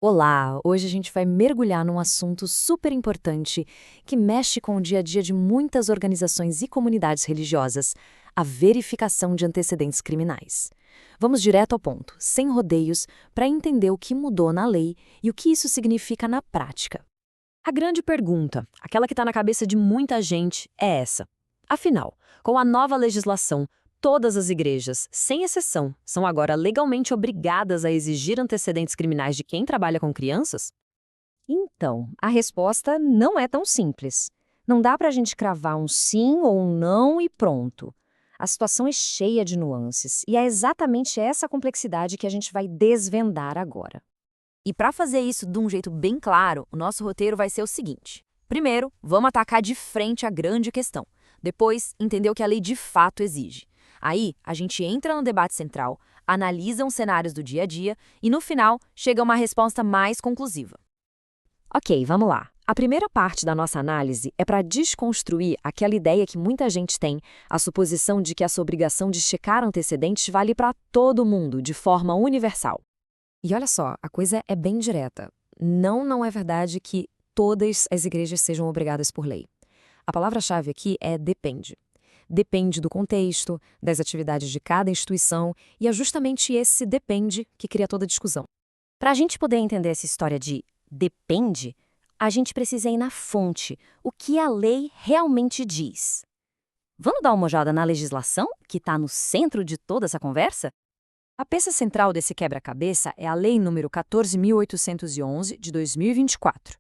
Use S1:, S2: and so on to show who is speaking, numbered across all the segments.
S1: Olá! Hoje a gente vai mergulhar num assunto super importante que mexe com o dia a dia de muitas organizações e comunidades religiosas: a verificação de antecedentes criminais. Vamos direto ao ponto, sem rodeios, para entender o que mudou na lei e o que isso significa na prática. A grande pergunta, aquela que está na cabeça de muita gente, é essa. Afinal, com a nova legislação, todas as igrejas, sem exceção, são agora legalmente obrigadas a exigir antecedentes criminais de quem trabalha com crianças?
S2: Então, a resposta não é tão simples. Não dá para a gente cravar um sim ou um não e pronto. A situação é cheia de nuances e é exatamente essa complexidade que a gente vai desvendar agora.
S1: E para fazer isso de um jeito bem claro, o nosso roteiro vai ser o seguinte. Primeiro, vamos atacar de frente a grande questão. Depois, entender o que a lei de fato exige. Aí, a gente entra no debate central, analisa os cenários do dia a dia e, no final, chega a uma resposta mais conclusiva.
S2: Ok, vamos lá. A primeira parte da nossa análise é para desconstruir aquela ideia que muita gente tem, a suposição de que essa obrigação de checar antecedentes vale para todo mundo, de forma universal. E olha só, a coisa é bem direta. Não é verdade que todas as igrejas sejam obrigadas por lei. A palavra-chave aqui é depende. Depende do contexto, das atividades de cada instituição, e é justamente esse depende que cria toda a discussão. Para a gente poder entender essa história de depende, a gente precisa ir na fonte, o que a lei realmente diz. Vamos dar uma olhada na legislação, que está no centro de toda essa conversa? A peça central desse quebra-cabeça é a Lei nº 14.811, de 2024.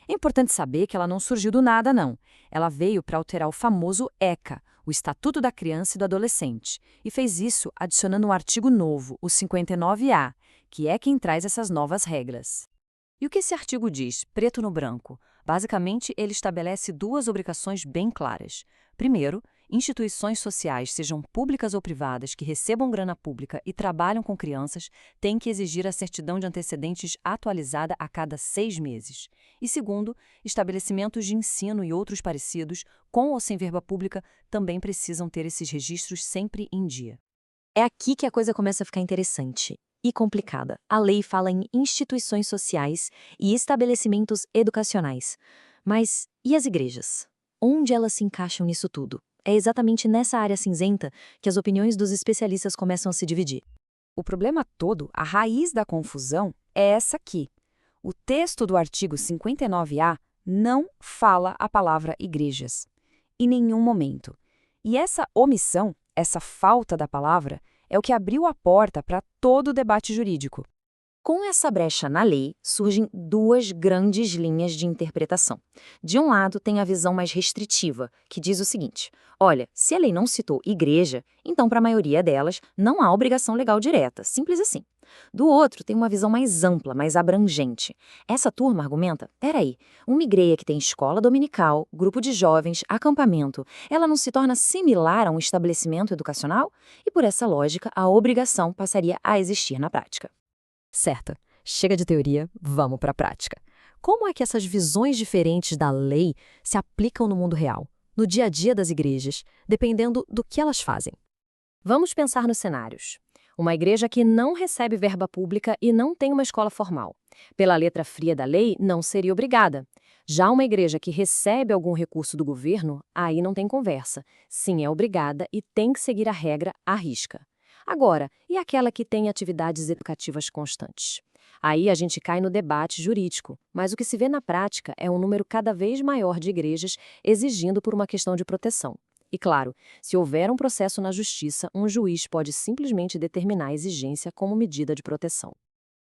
S2: É importante saber que ela não surgiu do nada, não. Ela veio para alterar o famoso ECA, o Estatuto da Criança e do Adolescente, e fez isso adicionando um artigo novo, o 59A, que é quem traz essas novas regras. E o que esse artigo diz, preto no branco? Basicamente, ele estabelece duas obrigações bem claras. Primeiro, instituições sociais, sejam públicas ou privadas, que recebam grana pública e trabalham com crianças, têm que exigir a certidão de antecedentes atualizada a cada 6 meses. E segundo, estabelecimentos de ensino e outros parecidos, com ou sem verba pública, também precisam ter esses registros sempre em dia. É aqui que a coisa começa a ficar interessante e complicada. A lei fala em instituições sociais e estabelecimentos educacionais. Mas e as igrejas? Onde elas se encaixam nisso tudo? É exatamente nessa área cinzenta que as opiniões dos especialistas começam a se dividir. O problema todo, a raiz da confusão, é essa aqui. O texto do artigo 59A não fala a palavra igrejas, em nenhum momento. E essa omissão, essa falta da palavra, é o que abriu a porta para todo o debate jurídico. Com essa brecha na lei, surgem duas grandes linhas de interpretação. De um lado, tem a visão mais restritiva, que diz o seguinte: olha, se a lei não citou igreja, então para a maioria delas não há obrigação legal direta, simples assim. Do outro, tem uma visão mais ampla, mais abrangente. Essa turma argumenta: peraí, uma igreja que tem escola dominical, grupo de jovens, acampamento, ela não se torna similar a um estabelecimento educacional? E por essa lógica, a obrigação passaria a existir na prática. Certo. Chega de teoria, vamos para a prática. Como é que essas visões diferentes da lei se aplicam no mundo real, no dia a dia das igrejas, dependendo do que elas fazem? Vamos pensar nos cenários. Uma igreja que não recebe verba pública e não tem uma escola formal. Pela letra fria da lei, não seria obrigada. Já uma igreja que recebe algum recurso do governo, aí não tem conversa. Sim, é obrigada e tem que seguir a regra à risca. Agora, e aquela que tem atividades educativas constantes? Aí a gente cai no debate jurídico, mas o que se vê na prática é um número cada vez maior de igrejas exigindo por uma questão de proteção. E claro, se houver um processo na justiça, um juiz pode simplesmente determinar a exigência como medida de proteção.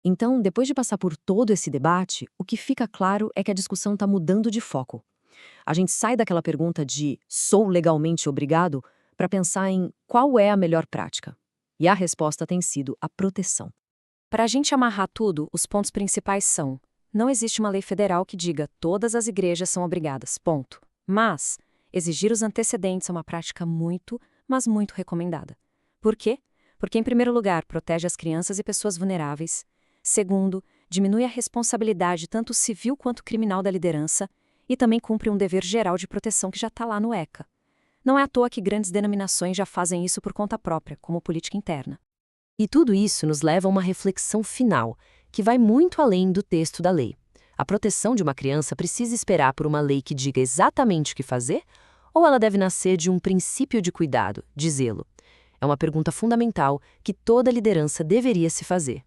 S2: Então, depois de passar por todo esse debate, o que fica claro é que a discussão está mudando de foco. A gente sai daquela pergunta de sou legalmente obrigado para pensar em qual é a melhor prática. E a resposta tem sido a proteção. Para a gente amarrar tudo, os pontos principais são: não existe uma lei federal que diga todas as igrejas são obrigadas, ponto. Mas exigir os antecedentes é uma prática muito, mas muito recomendada. Por quê? Porque, em primeiro lugar, protege as crianças e pessoas vulneráveis. Segundo, diminui a responsabilidade tanto civil quanto criminal da liderança e também cumpre um dever geral de proteção que já está lá no ECA. Não é à toa que grandes denominações já fazem isso por conta própria, como política interna. E tudo isso nos leva a uma reflexão final, que vai muito além do texto da lei. A proteção de uma criança precisa esperar por uma lei que diga exatamente o que fazer? Ou ela deve nascer de um princípio de cuidado, de zelo? É uma pergunta fundamental que toda liderança deveria se fazer.